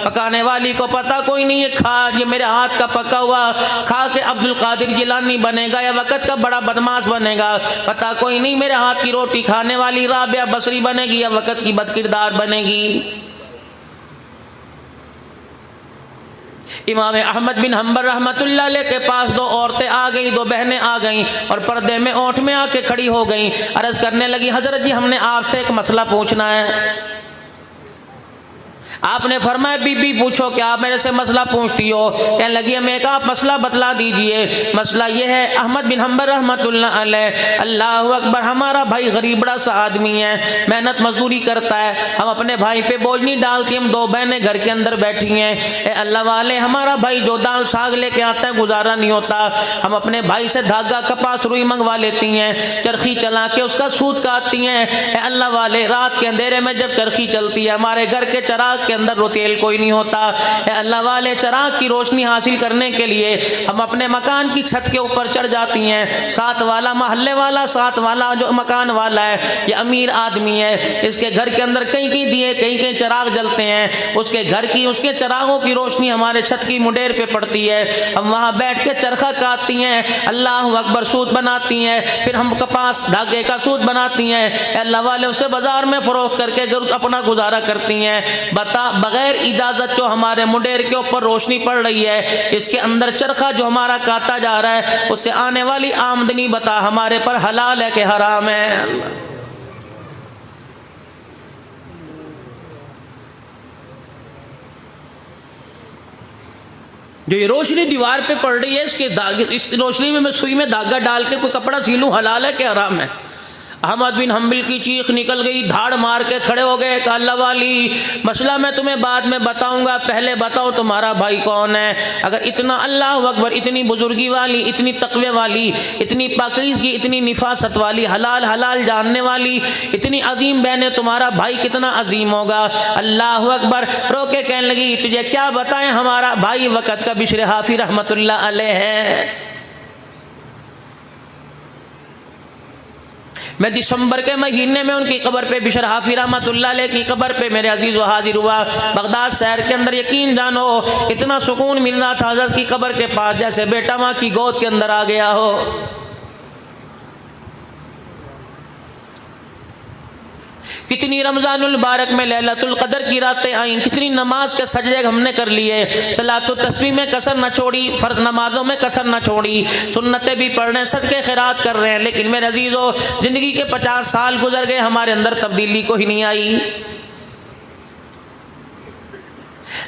पकाने वाली को पता कोई नहीं है, खा ये मेरे हाथ का पका हुआ खा के अब्दुल कादिर जिलानी बनेगा या वक़्त का बड़ा बदमाश बनेगा, पता कोई नहीं मेरे हाथ की रोटी खाने वाली राबिया बसरी बनेगी या वक़्त की बदकिरदार बनेगी। इमाम अहमद बिन हम्बल रहमतुल्लाह अलैह के पास दो औरतें आ गई, दो बहनें आ गईं और पर्दे में ओंठ में आके खड़ी हो गईं। अर्ज़ करने लगी, हज़रत जी हमने आपसे एक मसला पूछना है। आपने फरमाया बीबी पूछो, क्या आप मेरे से मसला पूछती हो? कहने लगी हमें एक आप मसला बतला दीजिए। मसला ये है, अहमद बिन हम्बल रहमतुल्लाह अलैह, अल्लाहु अकबर, हमारा भाई गरीब बड़ा सा आदमी है, मेहनत मजदूरी करता है, हम अपने भाई पे बोझ नहीं डालती, हम दो बहनें घर के अंदर बैठी हैं। ए अल्लाह वाले, हमारा भाई जो दाल साग लेके आता है गुजारा नहीं होता, हम अपने भाई से धागा कपास रुई मंगवा लेती हैं, चरखी चला के उसका सूद काटती हैं। ए अल्लाह वाले, रात के अंधेरे में जब चरखी चलती है हमारे घर के चराग के अंदर रोतेल कोई नहीं होता। अल्लाह वाले, चराग की रोशनी हासिल करने के लिए हम अपने मकान की छत के ऊपर चढ़ जाती हैं। साथ वाला महल्ले वाला, साथ वाला जो मकान वाला है ये अमीर आदमी है, इसके घर के अंदर कहीं कहीं दिए कहीं कहीं चराग जलते हैं, उसके घर की उसके चरागों की रोशनी हमारे छत की मुंडेर पे पड़ती है, हम वहाँ बैठ के चरखा काटती हैं, अल्लाह अकबर, सूत बनाती हैं, फिर हम कपास धागे का सूत बनाती हैं। अल्लाह वाले उसे बाजार में फरोख्त करके अपना गुजारा करती हैं। बता, बगैर इजाजत जो हमारे मुंडेर के ऊपर रोशनी पड़ रही है, इसके अंदर चरखा जो हमारा काटा जा रहा है, उससे आने वाली आमदनी बता हमारे पर हलाल है कि हराम है? जो ये रोशनी दीवार पे पड़ रही है, इसके धागे, इस रोशनी में मैं सुई में धागा डाल के कोई कपड़ा सीलूं, हलाल है कि हराम है? अहमद बिन हम्बल की चीख निकल गई, धाड़ मार के खड़े हो गए। कहा, अल्लाह वाली, मसला मैं तुम्हें बाद में बताऊंगा, पहले बताओ तुम्हारा भाई कौन है? अगर इतना, अल्लाह अकबर, इतनी बुजुर्गी वाली, इतनी तकवे वाली, इतनी पाकीज़गी, इतनी निफासत वाली, हलाल हलाल जानने वाली, इतनी अजीम बहन, तुम्हारा भाई कितना अजीम होगा। अल्लाह अकबर। रोके कहने लगी, तुझे क्या बताएं, हमारा भाई वक़्त का बिशर हाफी रहमतुल्लाह अलैह है। मैं दिसंबर के महीने में उनकी कब्र पे, बिशर हाफी रहमतुल्लाह अलैह की कब्र पे मेरे अजीज़ व हाजिर हुआ। बगदाद शहर के अंदर यकीन जानो इतना सुकून मिल रहा था हज़रत की कब्र के पास, जैसे बेटा माँ की गोद के अंदर आ गया हो। कितनी रमज़ानुल मुबारक में लैलतुल क़द्र की रातें आई, कितनी नमाज के सजदे हमने कर लिए, सलातुत तस्बीह में कसर न छोड़ी, फ़र्ज़ नमाजों में कसर न छोड़ी, सुन्नतें भी पढ़ रहे हैं, सदके खैरात कर रहे हैं, लेकिन मेरे अजीज़ों, ज़िंदगी के 50 साल गुजर गए, हमारे अंदर तब्दीली को ही नहीं आई।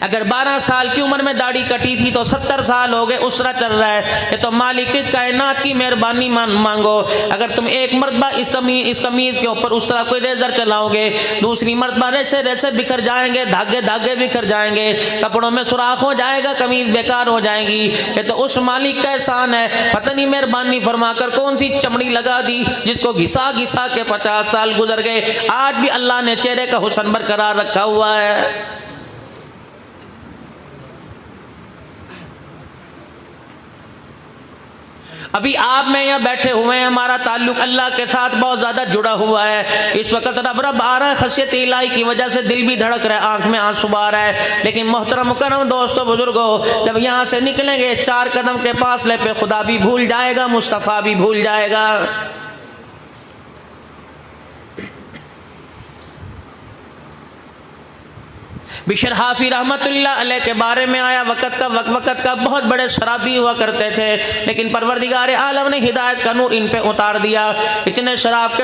अगर 12 साल की उम्र में दाढ़ी कटी थी तो 70 साल हो गए, उसरा चल रहा है। ये तो मालिक कायनात की मेहरबानी मांगो। अगर तुम एक मरतबा इस कमीज़ के ऊपर उस तरह कोई रेजर चलाओगे, दूसरी मरतबा रेसे रेसे बिखर जाएंगे, धागे धागे बिखर जाएंगे, कपड़ों में सुराख हो जाएगा, कमीज़ बेकार हो जाएगी। ये तो उस मालिक का एहसान है, पता नहीं मेहरबानी फरमाकर कौन सी चमड़ी लगा दी जिसको घिसा घिसा के 50 साल गुजर गए, आज भी अल्लाह ने चेहरे का हुस्न बरकरार रखा हुआ है। अभी आप में यहाँ बैठे हुए हैं, हमारा ताल्लुक अल्लाह के साथ बहुत ज़्यादा जुड़ा हुआ है। इस वक्त रब रब आ रहा है, खशियत इलाही की वजह से दिल भी धड़क रहा है, आँख में आंसू आ रहा है। लेकिन मोहतरम मुकर्रम दोस्तों, बुजुर्गों, जब यहाँ से निकलेंगे 4 कदम के फासले पे खुदा भी भूल जाएगा, मुस्तफ़ा भी भूल जाएगा। बिशर हाफी रहमतुल्लाह अलैह के बारे में आया, वक़्त का बहुत बड़े शराबी हुआ करते थे, लेकिन परवरदिगार आलम ने हिदायत का नूर इन पे उतार दिया। इतने शराब के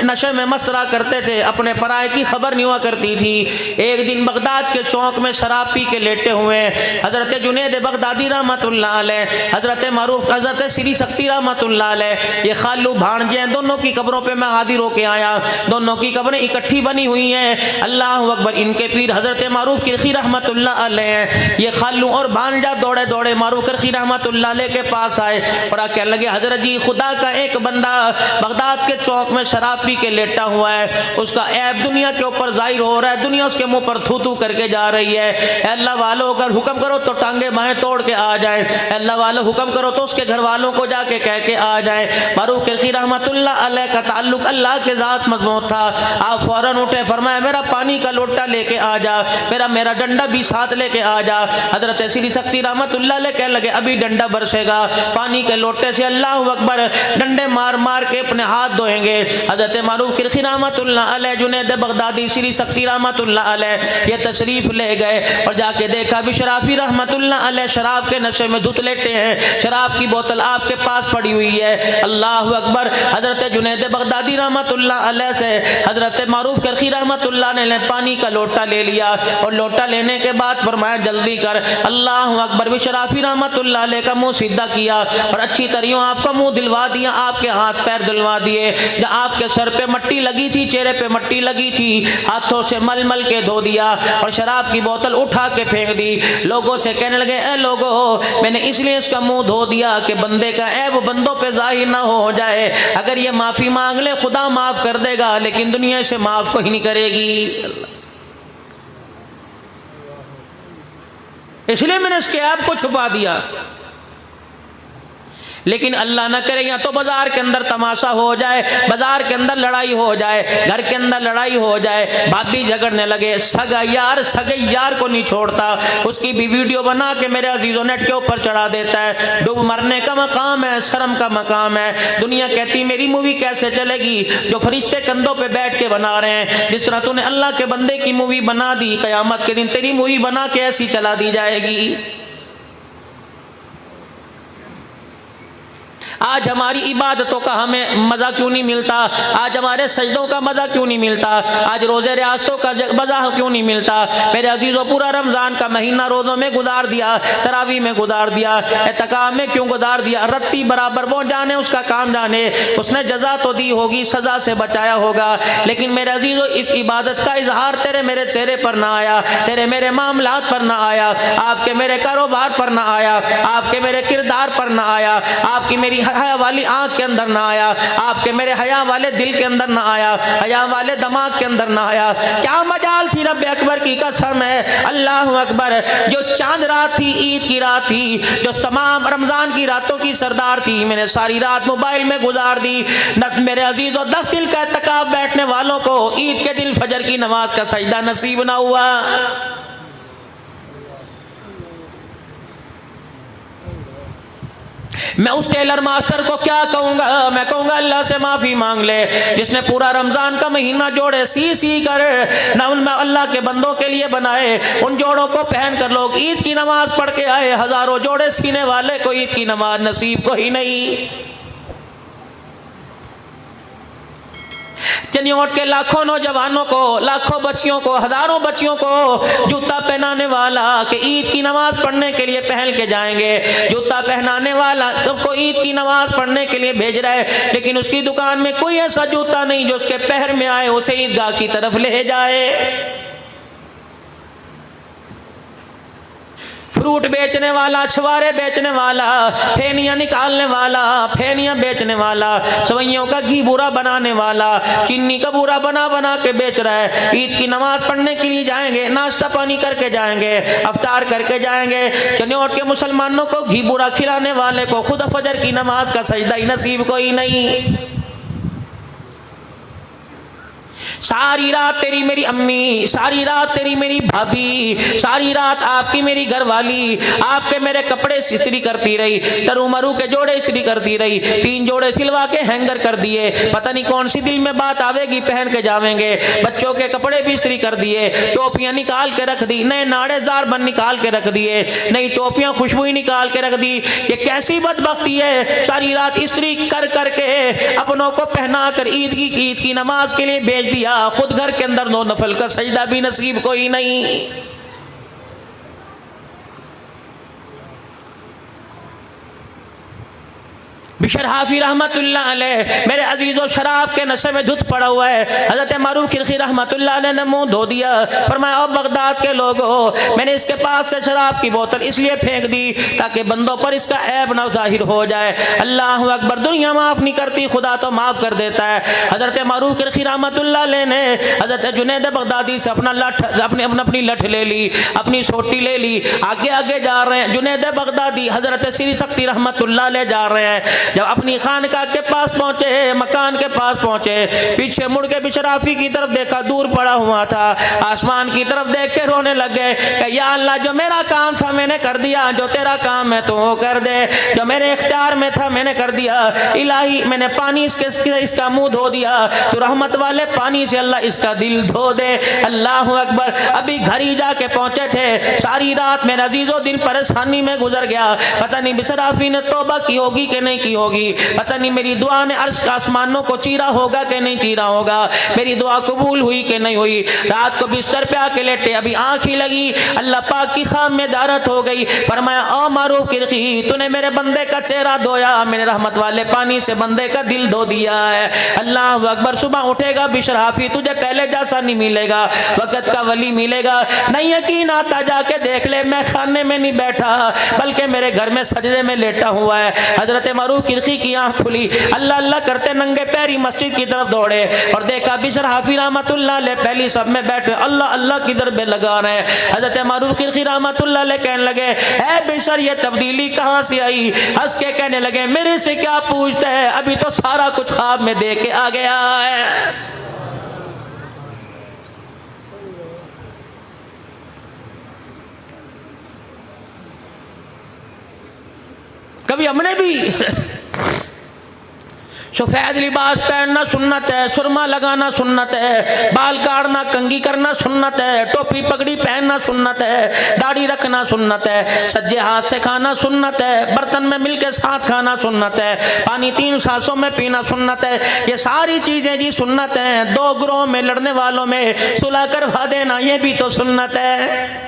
नशे में मसरा करते थे, अपने पराये की खबर नहीं हुआ करती थी। एक दिन बगदाद के शौक में शराब पी के लेटे हुए हज़रत जुनैद बगदादी रहमतुल्लाह अलैह, हज़रत मारूफ हज़रत श्री शक्ति रहमतुल्लाह अलैह, ये खालू भांजे हैं, दोनों की कब्रों पर मैं हाजिर होके आया। दोनों की कब्रें इकट्ठी बनी हुई हैं। अल्लाह अकबर। इनके पीर हज़रत मारूफ किरखी रहमतुल्लाह अलैह, ये खालू और भांजा दौड़े दौड़े मारूफ किरखी रहमतुल्लाह अलैह के पास आए और कहने लगे, हजरत जी, खुदा का एक बंदा बगदाद के चौक में शराब पी के लेटा हुआ है, उसका ऐब दुनिया के ऊपर जाहिर हो रहा है, दुनिया उसके मुंह पर थू थू करके जा रही है। अल्लाह वालों, अगर हुक्म करो तो टांगे बाहें तोड़ के आ जाए, अल्लाह वालों हुक्म करो तो उसके घर वालों को जाके कह के आ जाए। मारूफ किरखी रहमतुल्लाह अलैह का ताल्लुक अल्लाह के ज़ात मज़बूत था। आप फौरन उठे, फरमाया, मेरा पानी का लोटा लेके आ जा, मेरा डंडा भी साथ लेके आ जा। हजरत श्री शक्ति रहमतुल्लाह अलैह कहने लगे अभी डंडा बरसेगा, पानी के लोटे से अल्लाह अकबर डंडे मार मार के अपने हाथ धोएंगे। हजरत मारूफ किरखी रहमतुल्लाह अलैह, जुनैद बगदादी, श्री शक्ति रहमतुल्लाह अलैह ये तशरीफ ले गए और जाके देखा बिशराफी रहमतुल्लाह अलैह शराब के नशे में धुत लेटे हैं, शराब की बोतल आपके पास पड़ी हुई है। अल्लाह अकबर। हजरत जुनैद बगदादी रहमतुल्लाह अलैह से हजरत मारूफ किरखी रहमतुल्लाह ने पानी का लोटा ले लिया और लोटा लेने के बाद फरमाया जल्दी कर। अल्लाह अकबर। बिशराफी रहमतुल्लाह अलैह का मुंह सीधा किया और अच्छी तरह आपका मुंह दिलवा दिया, आपके हाथ पैर दिलवा दिए। जहाँ आपके सर पे मट्टी लगी थी, चेहरे पे मट्टी लगी थी, हाथों से मल मल के धो दिया और शराब की बोतल उठा के फेंक दी। लोगों से कहने लगे ए लोगों, मैंने इसलिए इसका मुंह धो दिया कि बंदे का ऐब बंदों पे जाहिर ना हो जाए। अगर ये माफी मांग ले खुदा माफ कर देगा, लेकिन दुनिया से माफ कोई नहीं करेगी। इसलिए मैंने इसके ऐब को छुपा दिया। लेकिन अल्लाह ना करे या तो बाजार के अंदर तमाशा हो जाए, बाजार के अंदर लड़ाई हो जाए, घर के अंदर लड़ाई हो जाए, भाभी झगड़ने लगे, सगे यार को नहीं छोड़ता, उसकी भी वीडियो बना के मेरे अजीजों नेट के ऊपर चढ़ा देता है। डूब मरने का मकाम है, शर्म का मकाम है। दुनिया कहती मेरी मूवी कैसे चलेगी जो फरिश्ते कंधों पे बैठ के बना रहे हैं। जिस तरह तूने अल्लाह के बंदे की मूवी बना दी, कयामत के दिन तेरी मूवी बना के ऐसी चला दी जाएगी। आज हमारी इबादतों का हमें मज़ा क्यों नहीं मिलता? आज हमारे सजदों का मज़ा क्यों नहीं मिलता? आज रोज़े रियासतों का मज़ा क्यों नहीं मिलता? मेरे अजीज़ों, पूरा रमज़ान का महीना रोज़ों में गुजार दिया, तरावी में गुजार दिया, एतकाम में क्यों गुजार दिया? रत्ती बराबर, वो जाने उसका काम जाने, उसने जज़ा तो दी होगी, सज़ा से बचाया होगा। लेकिन मेरे अजीज़ों, इस इबादत का इजहार तेरे मेरे चेहरे पर ना आया, तेरे मेरे मामलात पर ना आया, आपके मेरे कारोबार पर ना आया, आपके मेरे किरदार पर ना आया, आपकी मेरी हया वाली आंख के अंदर ना आया, आपके मेरे हया वाले दिल के अंदर ना आया, हया वाले दिमाग के अंदर ना आया। क्या मजाल थी, रब अकबर की कसम है, अल्लाह अकबर। जो चांद रात थी, ईद की रात थी, जो तमाम रमजान की रातों की सरदार थी, मैंने सारी रात मोबाइल में गुजार दी। मेरे अजीजों, 10 दिन का इत्तिकाफ बैठने वालों को ईद के दिन फजर की नमाज का सजदा नसीब ना हुआ। मैं उस टेलर मास्टर को क्या कहूँगा? मैं कहूँगा अल्लाह से माफ़ी मांग ले, जिसने पूरा रमज़ान का महीना जोड़े सी कर ना उन अल्लाह के बंदों के लिए बनाए, उन जोड़ों को पहन कर लोग ईद की नमाज पढ़ के आए। हज़ारों जोड़े सीने वाले को ईद की नमाज नसीब को ही नहीं। चनियोट के लाखों नौजवानों को, लाखों बच्चियों को, हजारों बच्चियों को जूता पहनाने वाला कि ईद की नमाज पढ़ने के लिए पहन के जाएंगे, जूता पहनाने वाला सबको ईद की नमाज पढ़ने के लिए भेज रहा है, लेकिन उसकी दुकान में कोई ऐसा जूता नहीं जो उसके पैर में आए उसे ईदगाह की तरफ ले जाए। फ्रूट बेचने वाला, छुआरे बेचने वाला, फेनियाँ निकालने वाला, फेनियाँ बेचने वाला, सवैयों का घी बुरा बनाने वाला, चीनी का बुरा बना बना के बेच रहा है। ईद की नमाज पढ़ने के लिए जाएंगे, नाश्ता पानी करके जाएंगे, अफ्तार करके जाएंगे। चनियोट के मुसलमानों को घी बुरा खिलाने वाले को खुद फजर की नमाज का सजदा ही नसीब कोई नहीं। सारी रात तेरी मेरी अम्मी, सारी रात तेरी मेरी भाभी, सारी रात आपकी मेरी घरवाली आपके मेरे कपड़े इस्त्री करती रही, तरू मरू के जोड़े इस्त्री करती रही, 3 जोड़े सिलवा के हैंगर कर दिए। पता नहीं कौन सी दिल में बात आवेगी, पहन के जावेंगे। बच्चों के कपड़े भी इस्त्री कर दिए, टोपियां निकाल के रख दी, नए नाड़े जार बन निकाल के रख दिए, नई टोपियां खुशबू निकाल के रख दी। ये कैसी बदबख्ती है? सारी रात इस्त्री कर करके अपनों को पहना कर ईद की नमाज के लिए भेज दिया, खुद घर के अंदर 9 नफल का सजदा भी नसीब कोई नहीं। बिशर हाफी रहमतुल्लाह अलैह, मेरे अजीजों, शराब के नशे में धुत पड़ा हुआ है। हजरत मारूफ किरखी रहमतुल्लाह अलैह ने मुंह धो दिया, फरमाया ओ बगदाद के लोगों, मैंने इसके पास से शराब की बोतल इसलिए फेंक दी ताकि बंदों पर इसका ऐब ना जाहिर हो जाए। अल्लाह अकबर। दुनिया माफ़ नहीं करती, खुदा तो माफ़ कर देता है। हजरत मारूफ किरखी रहमतुल्लाह अलैह ने हजरत जुनैद बगदादी से अपनी लठ ले ली, अपनी सोटी ले ली, आगे आगे जा रहे हैं। जुनैद बगदादी हजरत श्री शक्ति रहमतुल्लाह अलैह जा रहे हैं। जब अपनी खानका के पास पहुंचे, मकान के पास पहुंचे, पीछे मुड़ के बिशराफी की तरफ देखा, दूर पड़ा हुआ था, आसमान की तरफ देख के रोने लग गए कि या अल्लाह, जो मेरा काम था मैंने कर दिया, जो तेरा काम है तो वो कर दे, जो मेरे इख्तियार में था मैंने कर दिया। इलाही, मैंने पानी इसका मुंह धो दिया, तो रहमत वाले पानी से अल्लाह इसका दिल धो दे। अल्लाह अकबर। अभी घर ही जाके पहुंचे थे, सारी रात मेरा अजीजों दिन परेशानी में गुजर गया। पता नहीं बिशराफी ने तौबा की होगी कि नहीं की होगी, पता नहीं मेरी दुआ ने अर्श आसमानों को चीरा होगा कि नहीं चीरा होगा, मेरी दुआ कबूल हुई कि नहीं हुई। रात को बिस्तर पे आके लेटे, अभी आंख ही लगी, अल्लाह पाक की खाम में दारत हो गई। फरमाया, ओ मारूफ किरखी, तूने मेरे बंदे का चेहरा धोया, मैंने रहमत वाले पानी से बंदे का दिल धो दिया है। अल्लाह अकबर। सुबह उठेगा बिशराफी, तुझे पहले जैसा नहीं मिलेगा, वक़्त का वली मिलेगा। नहीं यकीन आता जाके देख ले, मैं खाने में नहीं बैठा बल्कि मेरे घर में सजदे में लेटा हुआ है। हजरत मारूफ किरखी की आंख खुली, अल्लाह अल्लाह करते नंगे पैरी मस्जिद की तरफ दौड़े और देखा बिशराफी रहमतुल्लाह अलैह पहली सब में बैठे अल्लाह अल्लाह की दरबे लगा रहे हैं। हजरत मारूफ किरखी रहमतुल्लाह अलैह कहने लगे, ऐ बिशर, ये तब्दीली कहाँ से आई? हंस के कहने लगे, मेरे से क्या पूछते हैं, अभी तो सारा कुछ ख्वाब में देख के आ गया है। कभी हमने भी सफेद लिबास पहनना सुन्नत है, सुरमा लगाना सुन्नत है, बाल काटना कंघी करना सुन्नत है, टोपी पगड़ी पहनना सुन्नत है, दाढ़ी रखना सुन्नत है, सज्जे हाथ से खाना सुन्नत है, बर्तन में मिलके साथ खाना सुन्नत है, पानी 3 सांसों में पीना सुन्नत है। ये सारी चीजें जी सुन्नत हैं। 2 ग्रोह में लड़ने वालों में सुलह करवा देना, ये भी तो सुन्नत है।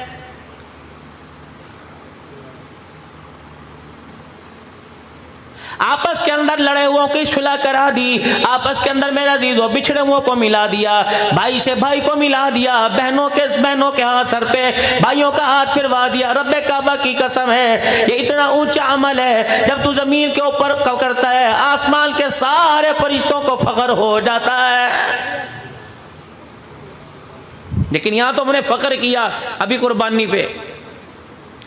आपस के अंदर लड़े हुओं की सुलह करा दी, आपस के अंदर मेरा अजीजों बिछड़े हुओं को मिला दिया, भाई से भाई को मिला दिया, बहनों के हाथ सर पे भाइयों का हाथ फिरवा दिया। रब्बे काबा की कसम है, ये इतना ऊंचा अमल है, जब तू जमीन के ऊपर करता है आसमान के सारे फरिश्तों को फख्र हो जाता है। लेकिन यहां तो हमने फख्र किया अभी कुर्बानी पे।